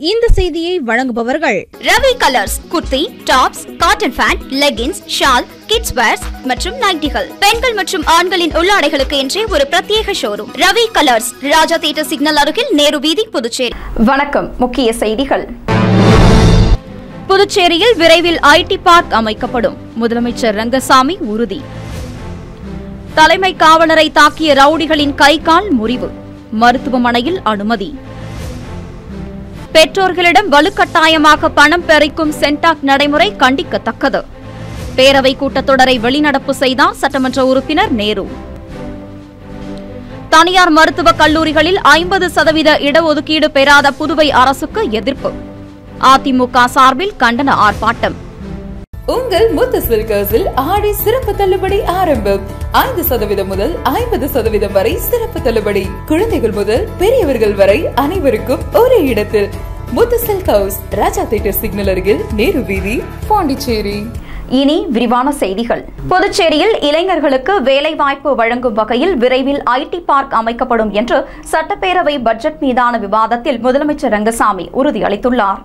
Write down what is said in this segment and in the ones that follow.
இந்த செய்தியை வழங்குபவர்கள் Ravi colours kurti, tops, cotton pant, leggings, shawl, kids wears மற்றும் நைட்டிகள், பெண்கள் மற்றும் ஆண்களின் உள்ளாடைகளுக்கு என்றே ஒரு பிரத்யேக showroom. Ravi colours, Raja theatre signal அருகில், நேரு வீதி, புதுச்சேரி. வணக்கம். முக்கிய செய்திகள். புதுச்சேரியில் விரைவில் ஐடி பார்க் அமைக்கப்படும், முதலமைச்சர் ரங்கசாமி உறுதி. தலைமை காவலரை தாக்கிய ரவுடிகளின் கை கால் முறிவு, மருத்துவமனையில் அனுமதி. பெற்றோர்களிடம் வலுக்கட்டாயமாக பணம் பறிக்கும் சென்டாக் நடைமுறை கண்டிக்கத்தக்கது. பேரவை கூட்டத்தொடரை வெளிநடப்பு செய்தார் சட்டமன்ற உறுப்பினர் நேரு. தனியார் மருத்துவக் கல்லூரிகளில் 50% இடஒதுக்கீடு பெறாத புதுவை அரசுக்கு எதிர்ப்பு. அதிமுக சார்பில் கண்டன ஆர்ப்பாட்டம். உங்கள் முத்து சில்கர்ஸில் ஆடி சிறப்பு தள்ளுபடி ஆரம்பம். 5% முதல் 50% வரை சிறப்பு தள்ளுபடி. குழந்தைகள் முதல் பெரியவர்கள் வரை அனைவருக்கும் ஒரே இடத்தில். முத்து சில்கர்ஸ், ராஜா தியேட்டர் சிக்னல் அருகில், நேரு வீதி, பாண்டிச்சேரி. இனி விரிவான செய்திகள். புதுச்சேரியில் இளைஞர்களுக்கு வேலைவாய்ப்பு வழங்கும் வகையில் விரைவில் ஐடி பார்க் அமைக்கப்படும் என்று சட்டப்பேரவை பட்ஜெட் மீதான விவாதத்தில் முதலமைச்சர் ரங்கசாமி உறுதியளித்துள்ளார்.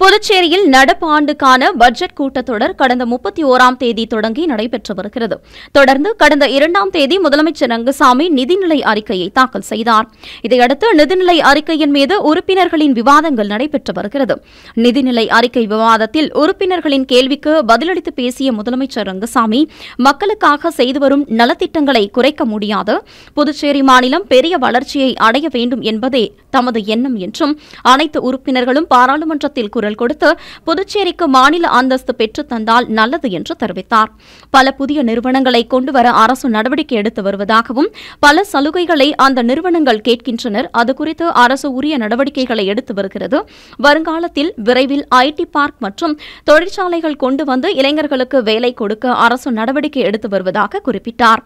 புதுச்சேரியில் நடப்பு ஆண்டுக்கான பட்ஜெட் கூட்டத்தொடர் கடந்த 31ஆம் தேதி தொடங்கி நடைபெற்று வருகிறது. தொடர்ந்து கடந்த 2ஆம் தேதி முதலமைச்சர் ரங்கசாமி நிதிநிலை அறிக்கையை தாக்கல் செய்தார். இதையடுத்து நிதிநிலை அறிக்கையின் மீது உறுப்பினர்களின் விவாதங்கள் நடைபெற்று வருகிறது. நிதிநிலை அறிக்கை விவாதத்தில் உறுப்பினர்களின் கேள்விக்கு பதிலளித்து பேசிய முதலமைச்சர் ரங்கசாமி, மக்களுக்காக செய்து வரும் நலத்திட்டங்களை குறைக்க முடியாது, புதுச்சேரி மாநிலம் பெரிய வளர்ச்சியை அடைய வேண்டும் என்பதே தமது எண்ணம் என்றும், அனைத்து உறுப்பினர்களும் பாராளுமன்றத்தில் குரல் கொடுத்து புதுச்சேரிக்கு மாநில அந்தஸ்து பெற்றுத் தந்தால் நல்லது என்று தெரிவித்தார். பல புதிய நிறுவனங்களை கொண்டுவர அரசு நடவடிக்கை எடுத்து வருவதாகவும், பல சலுகைகளை அந்த நிறுவனங்கள் கேட்கின்றனர், அதுகுறித்து அரசு உரிய நடவடிக்கைகளை எடுத்து வருகிறது. வருங்காலத்தில் விரைவில் ஐடி பார்க் மற்றும் தொழிற்சாலைகள் கொண்டு வந்து இளைஞர்களுக்கு வேலை கொடுக்க அரசு நடவடிக்கை எடுத்து வருவதாக குறிப்பிட்டார்.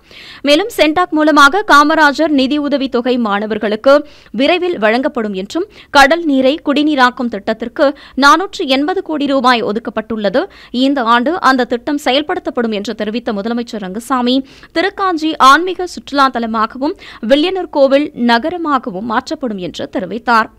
மேலும் சென்டாக் மூலமாக காமராஜர் நிதியுதவி தொகை மாணவர்களுக்கு விரைவில் வழங்கப்படும் என்றும், கடல் நீரை குடிநீராக்கும் திட்டத்திற்கு 480 கோடி ரூபாய் ஒதுக்கப்பட்டுள்ளது. இந்த ஆண்டு அந்த திட்டம் செயல்படுத்தப்படும் என்று தெரிவித்த முதலமைச்சர் ரங்கசாமி, திருக்காஞ்சி ஆன்மீக சுற்றுலா தலமாகவும் வில்லியனூர் கோவில் நகரமாகவும் மாற்றப்படும் என்று தெரிவித்தார்.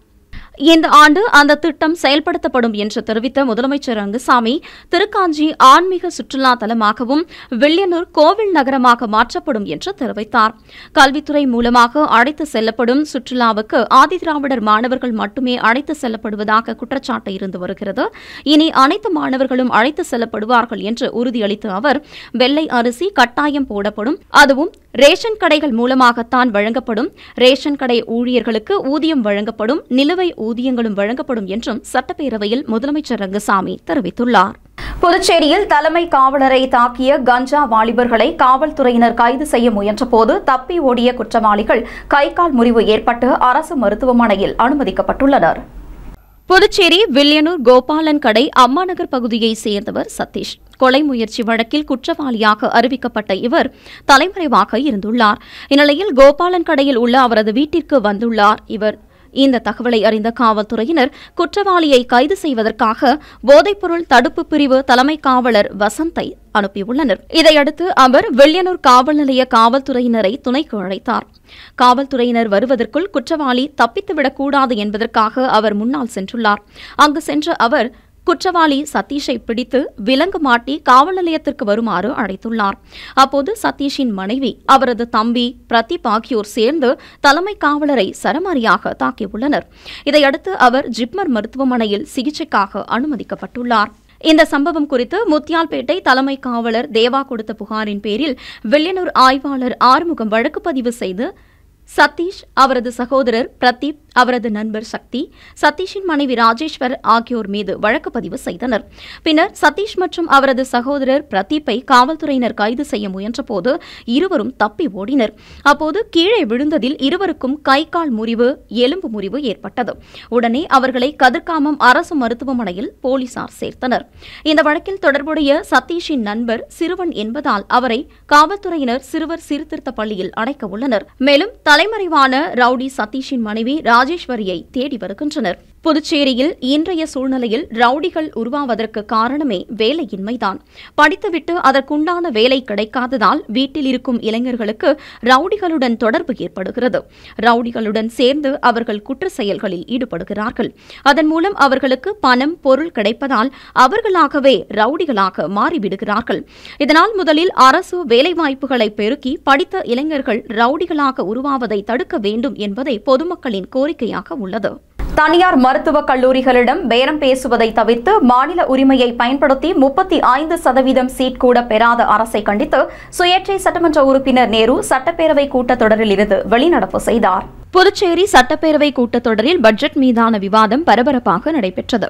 இந்த ஆண்டு அந்த திட்டம் செயல்படுத்தப்படும் என்று தெரிவித்த முதலமைச்சர் ரங்கசாமி, திருக்காஞ்சி ஆன்மீக சுற்றுலா தலமாகவும் வில்லியனூர் கோவில் நகரமாக மாற்றப்படும் என்று தெரிவித்தார். கல்வித்துறை மூலமாக அழைத்து செல்லப்படும் சுற்றுலாவுக்கு ஆதிதிராவிடர் மாணவர்கள் மட்டுமே அழைத்து செல்லப்படுவதாக குற்றச்சாட்டு இருந்து வருகிறது. இனி அனைத்து மாணவர்களும் அழைத்து செல்லப்படுவார்கள் என்று உறுதியளித்த அவர், வெள்ளை அரிசி கட்டாயம் போடப்படும், அதுவும் ரேஷன் கடைகள் மூலமாகத்தான் வழங்கப்படும், ரேஷன் கடை ஊழியர்களுக்கு ஊதியம் வழங்கப்படும், நிலுவை ஊதியங்களும் வழங்கப்படும் என்றும் சட்டப்பேரவையில் முதலமைச்சர் ரங்கசாமி தெரிவித்துள்ளார். புதுச்சேரியில் தலைமை காவலரை தாக்கிய கஞ்சா வாலிபர்களை காவல்துறையினர் கைது செய்ய முயன்றபோது தப்பி ஓடிய குற்றவாளிகள் கை கால் முறிவு ஏற்பட்டு அரசு மருத்துவமனையில் அனுமதிக்கப்பட்டுள்ளனர். புதுச்சேரி வில்லியனூர் கோபாலன் கடை அம்மாநகர் பகுதியைச் சேர்ந்தவர் சதீஷ். கொலை முயற்சி வழக்கில் குற்றவாளியாக அறிவிக்கப்பட்ட இவர் தலைமறைவாக இருந்துள்ளார். இந்நிலையில் கோபாலன் கடையில் உள்ள அவரது வீட்டிற்கு வந்துள்ளார் இவர். இந்த தகவலை அறிந்த காவல்துறையினர் குற்றவாளியை கைது செய்வதற்காக போதைப்பொருள் தடுப்பு பிரிவு தலைமை காவலர் வசந்தை அனுப்பியுள்ளனர். இதையடுத்து அவர் வில்லியனூர் காவல் நிலைய காவல்துறையினரை துணைக்கு அழைத்தார். காவல்துறையினர் வருவதற்குள் குற்றவாளி தப்பித்துவிடக்கூடாது என்பதற்காக அவர் முன்னால் சென்றுள்ளார். அங்கு சென்ற அவர் குற்றவாளி சதீஷை பிடித்து விலங்கு மாட்டி காவல் நிலையத்திற்கு வருமாறு அழைத்துள்ளார். அப்போது சதீஷின் மனைவி, அவரது தம்பி பிரதீப் ஆகியோர் சேர்ந்து தலைமை காவலரை சரமாரியாக தாக்கியுள்ளனர். இதையடுத்து அவர் ஜிப்மர் மருத்துவமனையில் சிகிச்சைக்காக அனுமதிக்கப்பட்டுள்ளார். இந்த சம்பவம் குறித்து முத்தியால்பேட்டை தலைமை காவலர் தேவா கொடுத்த புகாரின் பேரில் வில்லியனூர் ஆய்வாளர் ஆறுமுகம் வழக்கு பதிவு செய்து சதீஷ், அவரது சகோதரர் பிரதீப், அவரது நண்பர் சக்தி, சதீஷின் மனைவி ராஜேஸ்வர் ஆகியோர் மீது வழக்கு பதிவு செய்தனர். பின்னர் சதீஷ் மற்றும் அவரது சகோதரர் பிரதீப்பை காவல்துறையினர் கைது செய்ய முயன்றபோது இருவரும் தப்பி ஓடினர். அப்போது கீழே விழுந்ததில் இருவருக்கும் கை கால் முறிவு, எலும்பு முறிவு ஏற்பட்டது. உடனே அவர்களை கதிர்காமம் அரசு மருத்துவமனையில் போலீசார் சேர்த்தனர். இந்த வழக்கில் தொடர்புடைய சதீஷின் நண்பர் சிறுவன் என்பதால் அவரை காவல்துறையினர் சிறுவர் சீர்திருத்த பள்ளியில் அடைக்க உள்ளனர். மேலும் தலைமறைவான ரவுடி சதீஷின் மனைவி ராஜேஸ்வரியை தேடி வருகின்றனர். புதுச்சேரியில் இன்றைய சூழ்நிலையில் ரவுடிகள் உருவாவதற்கு காரணமே வேலையின்மைதான். படித்துவிட்டு அதற்குண்டான வேலை கிடைக்காததால் வீட்டில் இருக்கும் இளைஞர்களுக்கு ரவுடிகளுடன் தொடர்பு ஏற்படுகிறது. ரவுடிகளுடன் சேர்ந்து அவர்கள் குற்ற செயல்களில் ஈடுபடுகிறார்கள். அதன் மூலம் அவர்களுக்கு பணம், பொருள் கிடைப்பதால் அவர்களாகவே ரவுடிகளாக மாறிவிடுகிறார்கள். இதனால் முதலில் அரசு வேலைவாய்ப்புகளை பெருக்கி படித்த இளைஞர்கள் ரவுடிகளாக உருவாவதை தடுக்க வேண்டும் என்பதே பொதுமக்களின் கோரிக்கையாக உள்ளது. தனியார் மருத்துவக் கல்லூரிகளிடம் பேரம் பேசுவதை தவிர்த்து மாநில உரிமையை பயன்படுத்தி 35% சீட் கூட பெறாத அரசை கண்டித்து சுயேட்சை சட்டமன்ற உறுப்பினர் நேரு சட்டப்பேரவை கூட்டத்தொடரில் இருந்து வெளிநடப்பு செய்தார். புதுச்சேரி சட்டப்பேரவை கூட்டத்தொடரில் பட்ஜெட் மீதான விவாதம் பரபரப்பாக நடைபெற்றது.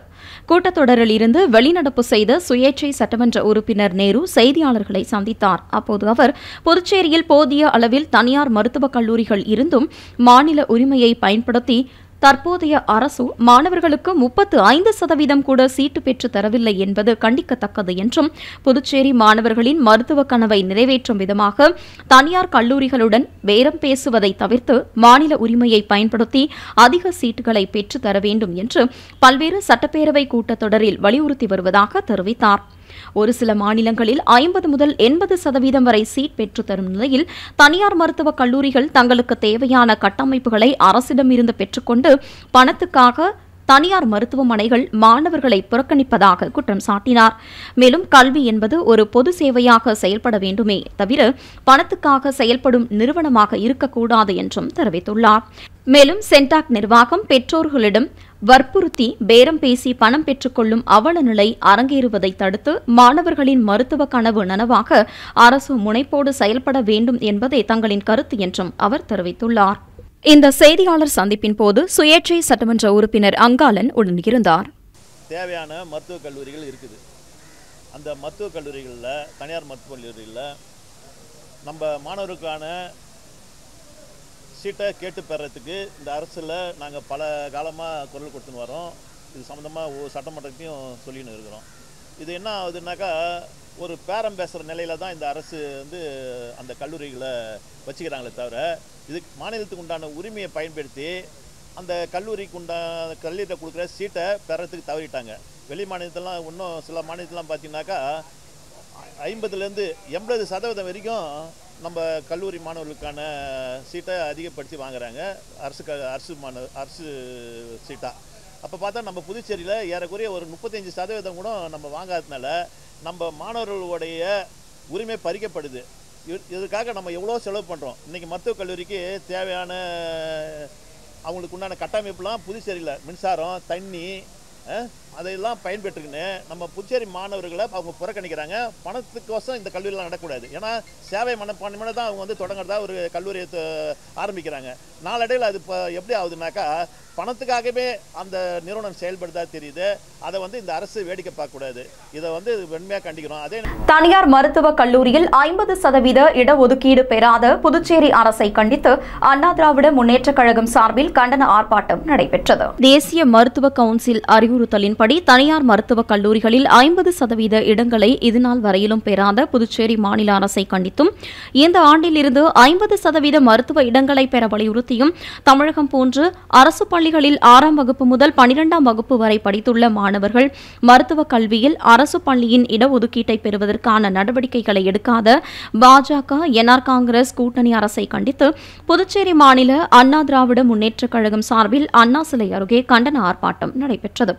கூட்டத்தொடரில் இருந்து வெளிநடப்பு செய்த சுயேட்சை சட்டமன்ற உறுப்பினர் நேரு செய்தியாளர்களை சந்தித்தார். அப்போது அவர் புதுச்சேரியில் போதிய அளவில் தனியார் மருத்துவக் கல்லூரிகள் இருந்தும் மாநில உரிமையை பயன்படுத்தி தற்போதைய அரசு மாணவர்களுக்கு 35% கூட சீட்டு பெற்று தரவில்லை என்பது கண்டிக்கத்தக்கது என்றும், புதுச்சேரி மாணவர்களின் மருத்துவ கனவை நிறைவேற்றும் விதமாக தனியார் கல்லூரிகளுடன் பேரம் பேசுவதை தவிர்த்து மாநில உரிமையை பயன்படுத்தி அதிக சீட்டுகளை பெற்று தர வேண்டும் என்று பல்வேறு சட்டப்பேரவை கூட்டத்தொடரில் வலியுறுத்தி வருவதாக தெரிவித்தார். ஒரு சில மாநிலங்களில் 50 முதல் 80% வரை சீட் பெற்றுத்தரும் நிலையில் தனியார் மருத்துவக் கல்லூரிகள் தங்களுக்கு தேவையான கட்டமைப்புகளை அரசிடமிருந்து பெற்றுக்கொண்டு பணத்துக்காக தனியார் மருத்துவமனைகள் மாணவர்களை புறக்கணிப்பதாக குற்றம் சாட்டினார். மேலும் கல்வி என்பது ஒரு பொது சேவையாக செயல்பட வேண்டுமே தவிர பணத்துக்காக செயல்படும் நிறுவனமாக இருக்கக்கூடாது என்றும் தெரிவித்துள்ளார். மேலும் சென்டாக் நிர்வாகம் பெற்றோர்களிடம் வற்புறுத்தி பேரம் பேசி பணம் பெற்றுக்கொள்ளும் அவல நிலை அரங்கேறுவதை தடுத்து மாணவர்களின் மருத்துவ கனவு நனவாக அரசு முனைப்போடு செயல்பட வேண்டும் என்பதே தங்களின் கருத்து என்றும் அவர் தெரிவித்துள்ளார். இந்த செய்தியாளர் சந்திப்பின் போது சுயேட்சை சட்டமன்ற உறுப்பினர் அங்காளன் உடன் இருந்தார். தேவையான மருத்துவக் கல்லூரிகள் இருக்குது. அந்த மருத்துவக் கல்லூரிகளில், தனியார் மருத்துவக் கல்லூரிகளில் நம்ம மாணவருக்கான சீட்டை கேட்டு பெறத்துக்கு இந்த அரசில் நாங்கள் பல காலமாக குரல் கொடுத்துன்னு வரோம். இது சம்மந்தமாக சட்டமன்றத்தையும் சொல்லின்னு இருக்கிறோம். இது என்ன ஆகுதுன்னாக்கா, ஒரு பேரம் பேசுகிற நிலையில தான் இந்த அரசு அந்த கல்லூரிகளை வச்சுக்கிறாங்களே தவிர இதுக்கு மாநிலத்துக்கு உண்டான உரிமையை பயன்படுத்தி அந்த கல்லூரிக்கு உண்டான கல்லூரியில் கொடுக்குற சீட்டை பெறத்துக்கு தவறிட்டாங்க. வெளி மாநிலத்திலாம் இன்னும் சில மாநிலத்திலாம் பார்த்தீங்கன்னாக்கா 50லேருந்து 80% வரைக்கும் நம்ம கல்லூரி மாணவர்களுக்கான சீட்டை அதிகப்படுத்தி வாங்குறாங்க, அரசு சீட்டாக. அப்போ பார்த்தா நம்ம புதுச்சேரியில் ஏறக்குறைய ஒரு 35% கூட நம்ம வாங்காததுனால நம்ம மாணவர்களுடைய உரிமை பறிக்கப்படுது. இதுக்காக நம்ம எவ்வளோ செலவு பண்ணுறோம். இன்றைக்கி மருத்துவக் கல்லூரிக்கு தேவையான அவங்களுக்கு உண்டான கட்டமைப்புலாம் புதுச்சேரியில் மின்சாரம், தண்ணி அதையெல்லாம் பயன்பெற்றுக்குன்னு நம்ம புதுச்சேரி மாணவர்களை அவங்க புறக்கணிக்கிறாங்க. பணத்துக்கோசம் இந்த கல்லூரியெலாம் நடக்கூடாது. ஏன்னா சேவை மனப்பான்மையோட தான் அவங்க தொடங்குறதா ஒரு கல்லூரியை ஆரம்பிக்கிறாங்க. நாளடைவில் அது இப்போ எப்படி ஆகுதுனாக்கா, பணத்துக்காகவே அந்த நிறுவனம் செயல்படுதா தெரியுது. அதை இந்த அரசு வேடிக்கை பார்க்கக்கூடாது. இதை வெண்மையாக கண்டிக்கிறோம். அதே தனியார் மருத்துவக் கல்லூரியில் 50% இடஒதுக்கீடு பெறாத புதுச்சேரி அரசை கண்டித்து அண்ணா திராவிட முன்னேற்றக் கழகம் சார்பில் கண்டன ஆர்ப்பாட்டம் நடைபெற்றது. தேசிய மருத்துவ கவுன்சில் அறிவுறுத்தலின்படி தனியார் மருத்துவக் கல்லூரிகளில் 50% இடங்களை இதுநாள் வரையிலும் பெறாத புதுச்சேரி மாநில அரசை கண்டித்தும், இந்த ஆண்டில் இருந்து 50% மருத்துவ இடங்களை பெற வலியுறுத்தியும் தமிழகம் போன்று அரசு பள்ளிகளில் 6ஆம் வகுப்பு முதல் 12ஆம் வகுப்பு வரை படித்துள்ள மாணவர்கள் மருத்துவக் கல்வியில் அரசு பள்ளியின் இடஒதுக்கீட்டை பெறுவதற்கான நடவடிக்கைகளை எடுக்காத பாஜக, என்ஆர் காங்கிரஸ் கூட்டணி அரசை கண்டித்து புதுச்சேரி மாநில அண்ணா திராவிட முன்னேற்றக் கழகம் சார்பில் அண்ணா சிலை அருகே கண்டன ஆர்ப்பாட்டம் நடைபெற்றது.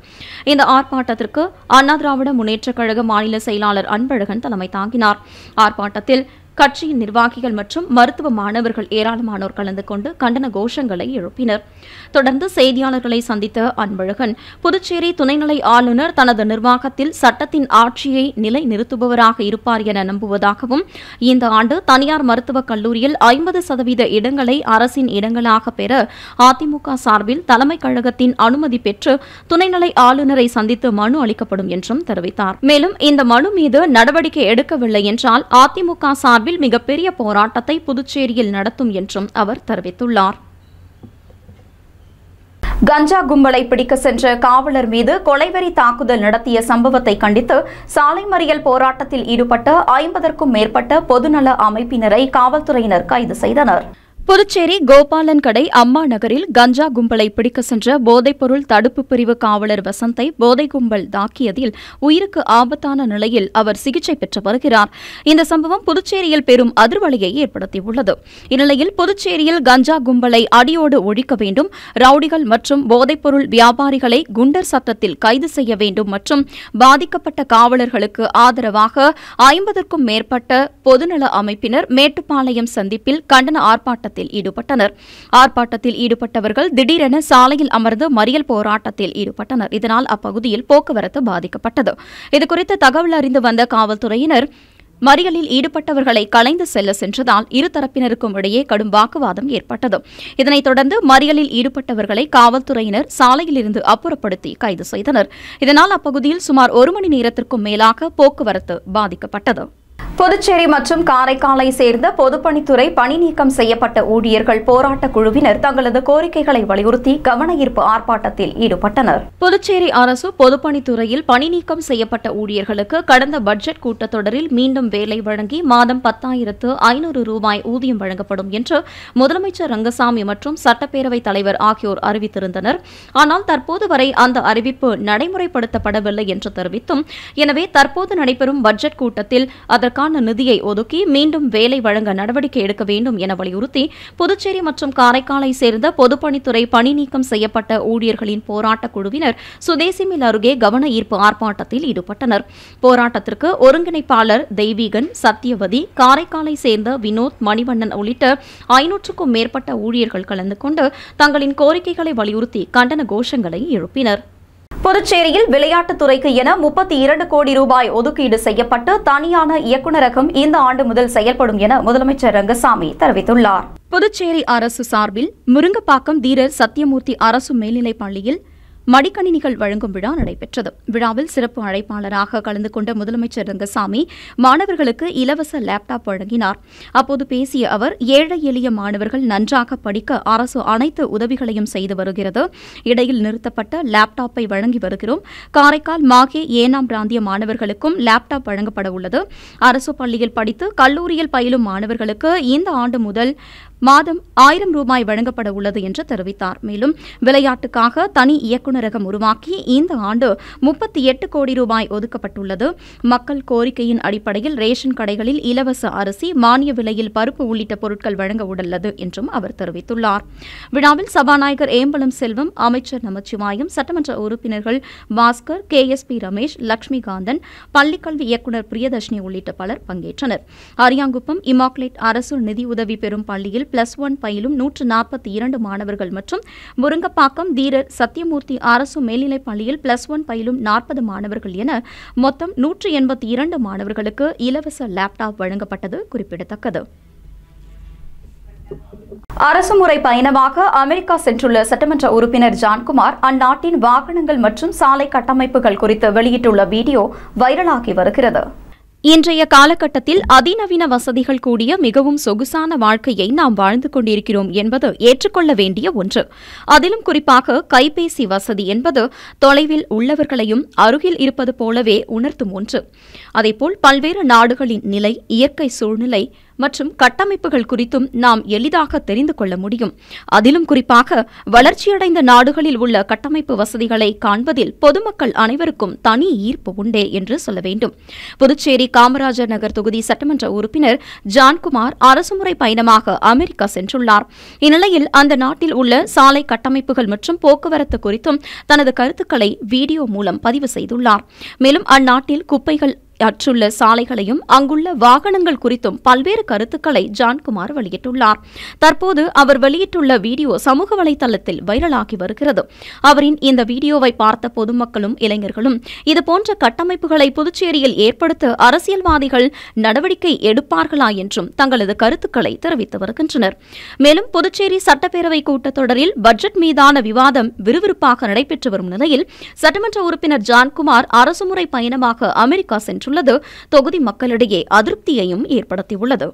இந்த ஆர்ப்பாட்டத்திற்கு அண்ணா திராவிட முன்னேற்றக் கழக மாநில செயலாளர் அன்பழகன் தலைமை தாங்கினார். ஆர்ப்பாட்டத்தில் கட்சியின் நிர்வாகிகள் மற்றும் மருத்துவ மாணவர்கள் ஏராளமானோர் கலந்து கொண்டு கண்டன கோஷங்களை எழுப்பினர். தொடர்ந்து செய்தியாளர்களை சந்தித்த அன்பழகன், புதுச்சேரி துணைநிலை ஆளுநர் தனது நிர்வாகத்தில் சட்டத்தின் ஆட்சியை நிலைநிறுத்துபவராக இருப்பார் என நம்புவதாகவும், இந்த ஆண்டு தனியார் மருத்துவக் கல்லூரியில் 50% இடங்களை அரசின் இடங்களாக பெற அதிமுக சார்பில் தலைமைக் கழகத்தின் அனுமதி பெற்று துணைநிலை ஆளுநரை சந்தித்து மனு அளிக்கப்படும் என்றும் தெரிவித்தார். மேலும் இந்த மனு மீது நடவடிக்கை எடுக்கவில்லை என்றால் அதிமுக சார்பில் மிகப்பெரிய போராட்டத்தை புதுச்சேரியில் நடத்தும் என்றும் அவர் தெரிவித்துள்ளார். கஞ்சா கும்பலை பிடிக்க சென்ற காவலர் மீது கொலைவெறி தாக்குதல் நடத்திய சம்பவத்தை கண்டித்து சாலை மறியல் போராட்டத்தில் ஈடுபட்ட 50க்கும் மேற்பட்ட பொதுநல அமைப்பினரை காவல்துறையினர் கைது செய்தனர். புதுச்சேரி கோபாலன் கடை அம்மா நகரில் கஞ்சா கும்பலை பிடிக்க சென்ற போதைப்பொருள் தடுப்பு பிரிவு காவலர் வசந்தை போதை கும்பல் தாக்கியதில் உயிருக்கு ஆபத்தான நிலையில் அவர் சிகிச்சை பெற்று வருகிறார். இந்த சம்பவம் புதுச்சேரியில் பெரும் அதிர்வலையை ஏற்படுத்தியுள்ளது. இந்நிலையில் புதுச்சேரியில் கஞ்சா கும்பலை அடியோடு ஒழிக்க வேண்டும், ரவுடிகள் மற்றும் போதைப்பொருள் வியாபாரிகளை குண்டர் சட்டத்தில் கைது செய்ய வேண்டும் மற்றும் பாதிக்கப்பட்ட காவலர்களுக்கு ஆதரவாக 50க்கும் மேற்பட்ட பொதுநல அமைப்பினர் மேட்டுப்பாளையம் சந்திப்பில் கண்டன ஆர்ப்பாட்டத்தில் ஈடுபட்டனர். ஆர்ப்பாட்டத்தில் ஈடுபட்டவர்கள் திடீரென சாலையில் அமர்ந்து மறியல் போராட்டத்தில் ஈடுபட்டனர். இதனால் அப்பகுதியில் போக்குவரத்து பாதிக்கப்பட்டது. இதுகுறித்து தகவல் அறிந்து வந்த காவல்துறையினர் மறியலில் ஈடுபட்டவர்களை கலைந்து செல்ல சென்றதால் இருதரப்பினருக்கும் இடையே கடும் வாக்குவாதம் ஏற்பட்டது. இதனைத் தொடர்ந்து மறியலில் ஈடுபட்டவர்களை காவல்துறையினர் சாலையில் இருந்து அப்புறப்படுத்தி கைது செய்தனர். இதனால் அப்பகுதியில் சுமார் 1 மணி நேரத்திற்கும் மேலாக போக்குவரத்து பாதிக்கப்பட்டது. புதுச்சேரி மற்றும் காரைக்காலை சேர்ந்த பொதுப்பணித்துறை பணி நீக்கம் செய்யப்பட்ட ஊழியர்கள் போராட்ட குழுவினர் தங்களது கோரிக்கைகளை வலியுறுத்தி கவன ஈர்ப்பு ஆர்ப்பாட்டத்தில் ஈடுபட்டனர். புதுச்சேரி அரசு பொதுப்பணித்துறையில் பணி நீக்கம் செய்யப்பட்ட ஊழியர்களுக்கு கடந்த பட்ஜெட் கூட்டத்தொடரில் மீண்டும் வேலை வழங்கி மாதம் 10,500 ரூபாய் ஊதியம் வழங்கப்படும் என்று முதலமைச்சர் ரங்கசாமி மற்றும் சட்டப்பேரவைத் தலைவர் ஆகியோர் அறிவித்திருந்தனர். ஆனால் தற்போது வரை அந்த அறிவிப்பு நடைமுறைப்படுத்தப்படவில்லை என்று தெரிவித்தும், எனவே தற்போது நடைபெறும் பட்ஜெட் கூட்டத்தில் அதற்கான நிதியை ஒதுக்கி மீண்டும் வேலை வழங்க நடவடிக்கை எடுக்க வேண்டும் என வலியுறுத்தி புதுச்சேரி மற்றும் காரைக்காலை சேர்ந்த பொதுப்பணித்துறை பணி நீக்கம் செய்யப்பட்ட ஊழியர்களின் போராட்டக் குழுவினர் சுதேசி மில் அருகே கவன ஈர்ப்பு ஆர்ப்பாட்டத்தில் ஈடுபட்டனர். போராட்டத்திற்கு ஒருங்கிணைப்பாளர் தெய்வீகன், சத்யவதி, காரைக்காலை சேர்ந்த வினோத், மணிவண்ணன் உள்ளிட்ட 500க்கும் மேற்பட்ட ஊழியர்கள் கலந்து கொண்டு தங்களின் கோரிக்கைகளை வலியுறுத்தி கண்டன கோஷங்களை எழுப்பினர். புதுச்சேரியில் விளையாட்டுத்துறைக்கு என 32 கோடி ரூபாய் ஒதுக்கீடு செய்யப்பட்டு தனியான இயக்குநரகம் இந்த ஆண்டு முதல் செயல்படும் என முதலமைச்சர் ரங்கசாமி தெரிவித்துள்ளார். புதுச்சேரி அரசு சார்பில் முருங்கப்பாக்கம் தீரர் சத்தியமூர்த்தி அரசு மேல்நிலைப் பள்ளியில் மடிக்கணினிகள் வழங்கும் விழா நடைபெற்றது. விழாவில் சிறப்பு அழைப்பாளராக கலந்து கொண்ட முதலமைச்சர் ரங்கசாமி மாணவர்களுக்கு இலவச லேப்டாப் வழங்கினார். அப்போது பேசிய அவர், ஏழை எளிய மாணவர்கள் நன்றாக படிக்க அரசு அனைத்து உதவிகளையும் செய்து வருகிறது. இடையில் நிறுத்தப்பட்ட லேப்டாப்பை வழங்கி வருகிறோம். காரைக்கால், மாகே, ஏனாம் பிராந்திய மாணவர்களுக்கும் லேப்டாப் வழங்கப்பட உள்ளது. அரசு பள்ளியில் படித்து கல்லூரியில் பயிலும் மாணவர்களுக்கு இந்த ஆண்டு முதல் மாதம் 1000 ரூபாய் வழங்கப்பட உள்ளது என்று தெரிவித்தார். மேலும் விளையாட்டுக்காக தனி இயக்குநரகம் உருவாக்கி இந்த ஆண்டு 38 கோடி ரூபாய் ஒதுக்கப்பட்டுள்ளது. மக்கள் கோரிக்கையின் அடிப்படையில் ரேஷன் கடைகளில் இலவச அரிசி, மானிய விலையில் பருப்பு உள்ளிட்ட பொருட்கள் வழங்க உள்ளது என்றும் அவர் தெரிவித்துள்ளார். விழாவில் சபாநாயகர் ஏம்பலம் செல்வம், அமைச்சர் நமச்சிவாயம், சட்டமன்ற உறுப்பினர்கள் பாஸ்கர், KSP ரமேஷ், லட்சுமிகாந்தன், பள்ளிக்கல்வி இயக்குநர் பிரியதர்ஷினி உள்ளிட்ட பலர் பங்கேற்றனர். அரியாங்குப்பம் இமாக்குலேட் அரசு நிதியுதவி பெறும் பள்ளியில் +1 பயிலும் 142 மாணவர்கள் மற்றும் முருங்கப்பாக்கம் தீரர் சத்தியமூர்த்தி அரசு மேல்நிலைப் பள்ளியில் +1 பயிலும் 40 மாணவர்கள் என மொத்தம் 182 மாணவர்களுக்கு இலவச லேப்டாப் வழங்கப்பட்டது குறிப்பிடத்தக்கது. அரசுமுறை பயணமாக அமெரிக்கா சென்றுள்ள சட்டமன்ற உறுப்பினர் ஜான்குமார் அந்நாட்டின் வாகனங்கள் மற்றும் சாலை கட்டமைப்புகள் குறித்து வெளியிட்டுள்ள வீடியோ வைரலாகி வருகிறது. இன்றைய காலகட்டத்தில் அதிநவீன வசதிகள் கூடிய மிகவும் சொகுசான வாழ்க்கையை நாம் வாழ்ந்து கொண்டிருக்கிறோம் என்பது ஏற்றுக்கொள்ள வேண்டிய ஒன்று. அதிலும் குறிப்பாக கைபேசி வசதி என்பது தொலைவில் உள்ளவர்களையும் அருகில் இருப்பது போலவே உணர்த்தும் ஒன்று. அதேபோல் பல்வேறு நாடுகளின் நிலை, இயற்கை சூழ்நிலை மற்றும் கட்டமைப்புகள் குறித்தும் நாம் எளிதாக தெரிந்து கொள்ள முடியும். அதிலும் குறிப்பாக வளர்ச்சியடைந்த நாடுகளில் உள்ள கட்டமைப்பு வசதிகளை காண்பதில் பொதுமக்கள் அனைவருக்கும் தனி ஈர்ப்பு உண்டே என்று சொல்ல வேண்டும். புதுச்சேரி காமராஜர் நகர் தொகுதி சட்டமன்ற உறுப்பினர் ஜான்குமார் அரசுமுறை பயணமாக அமெரிக்கா சென்றுள்ளார். இந்நிலையில் அந்த நாட்டில் உள்ள சாலை கட்டமைப்புகள் மற்றும் போக்குவரத்து குறித்தும் தனது கருத்துக்களை வீடியோ மூலம் பதிவு செய்துள்ளார். மேலும் அந்நாட்டில் குப்பைகள் அற்றுள்ள சாலைகளையும் அங்குள்ள வாகனங்கள் குறித்தும் பல்வேறு கருத்துக்களை ஜான்குமார் வெளியிட்டுள்ளார். தற்போது அவர் வெளியிட்டுள்ள வீடியோ சமூக வலைதளத்தில் வைரலாகி வருகிறது. அவரின் இந்த வீடியோவை பார்த்த பொதுமக்களும் இளைஞர்களும் இதுபோன்ற கட்டமைப்புகளை புதுச்சேரியில் ஏற்படுத்த அரசியல்வாதிகள் நடவடிக்கை எடுப்பார்களா என்றும் தங்களது கருத்துக்களை தெரிவித்து வருகின்றனர். மேலும் புதுச்சேரி சட்டப்பேரவை கூட்டத்தொடரில் பட்ஜெட் மீதான விவாதம் விறுவிறுப்பாக நடைபெற்று வரும் நிலையில் சட்டமன்ற உறுப்பினர் ஜான்குமார் அரசுமுறை பயணமாக அமெரிக்கா சென்றுள்ளார். தொகுதி மக்களிடையே அதிருப்தியையும் ஏற்படுத்தியுள்ளது.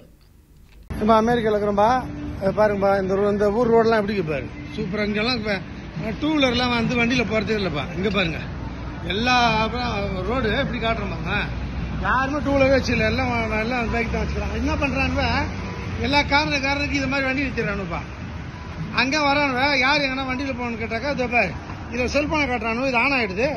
அமெரிக்கால இருக்கிறோம்பா, பாருங்கப்பா இந்த ஊர் ரோடெல்லாம் எப்படி பாரு, சூப்பர். இங்கெல்லாம் டூ வீலர்லாம் வந்து வண்டியில போறதே இல்லப்பா. இங்க பாருங்க, எல்லா ரோடு எப்படி காட்டுறோம்பாங்க. யாருமே டூ வீலர் வச்சு இல்லை, எல்லாம் பைக் தான் வச்சுக்கிறாங்க. என்ன பண்றாங்க, எல்லா காரணத்துக்கு இது மாதிரி வண்டி நிறுத்திடுறானுப்பா. அங்கே வரானுவ யார் எங்கன்னா வண்டியில் போகணும்னு கேட்டாக்கா இதோ பாரு இதை செல்போனை காட்டுறானு, இது ஆன் ஆயிடுது,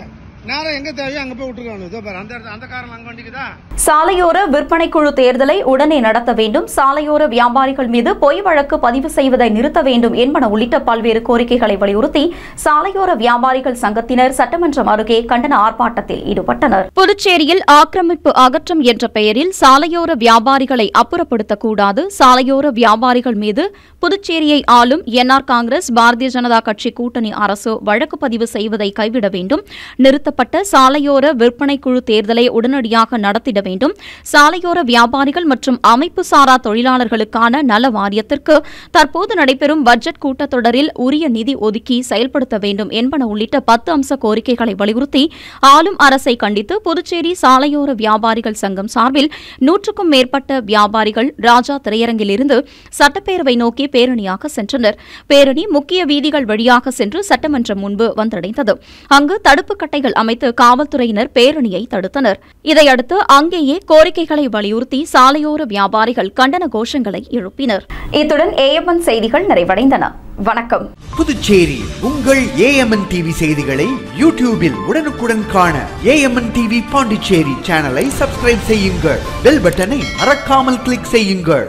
நேரம் எங்க தேவையோ அங்க போய் விட்டுருக்கானு. இதோ பாரு அந்த காரணம் அங்கே வண்டிக்குதா. சாலையோர விற்பனை குழு தேர்தலை உடனே நடத்த வேண்டும், சாலையோர வியாபாரிகள் மீது பொய் வழக்கு பதிவு செய்வதை நிறுத்த வேண்டும் என்பன உள்ளிட்ட பல்வேறு கோரிக்கைகளை வலியுறுத்தி சாலையோர வியாபாரிகள் சங்கத்தினர் சட்டமன்றம் அருகே கண்டன ஆர்ப்பாட்டத்தில் ஈடுபட்டனர். புதுச்சேரியில் ஆக்கிரமிப்பு அகற்றம் என்ற பெயரில் சாலையோர வியாபாரிகளை அப்புறப்படுத்தக்கூடாது, சாலையோர வியாபாரிகள் மீது புதுச்சேரியை ஆளும் என்ஆர் காங்கிரஸ் பாரதிய ஜனதா கட்சி கூட்டணி அரசு வழக்கு பதிவு செய்வதை கைவிட வேண்டும், நிறுத்தப்பட்ட சாலையோர விற்பனை குழு தேர்தலை உடனடியாக நடத்திட வேண்டும், சாலையோர வியாபாரிகள் மற்றும் அமைப்பு சாரா தொழிலாளர்களுக்கான நல வாரியத்திற்கு தற்போது நடைபெறும் பட்ஜெட் கூட்டத்தொடரில் உரிய நிதி ஒதுக்கி செயல்படுத்த வேண்டும் என்பன உள்ளிட்ட 10 அம்ச கோரிக்கைகளை வலியுறுத்தி ஆளும் அரசை கண்டித்து புதுச்சேரி சாலையோர வியாபாரிகள் சங்கம் சார்பில் 100க்கும் மேற்பட்ட வியாபாரிகள் ராஜா திரையரங்கிலிருந்து சட்டப்பேரவை நோக்கி பேரணியாக சென்றனர். பேரணி முக்கிய வீதிகள் வழியாக சென்று சட்டமன்றம் முன்பு வந்தடைந்தது. அங்கு தடுப்பு கட்டைகள் அமைத்து காவல்துறையினர் பேரணியை தடுத்தனர். இதையடுத்து அங்கேயே கோரிக்கைகளை வலியுறுத்தி சாலையோர வியாபாரிகள் கண்டன கோஷங்களை எழுப்பினர். இத்துடன் ஏஎம்என் செய்திகள் நிறைவடைந்தன. வணக்கம். புதுச்சேரி உங்கள் ஏஎம்என் டிவி செய்திகளை யூடியூபில் உடனுக்குடன் காண ஏஎம்என் டிவி பாண்டிச்சேரி சேனலை சப்ஸ்கிரைப் செய்யுங்கள். பெல் பட்டனை மறக்காமல் கிளிக் செய்யுங்கள்.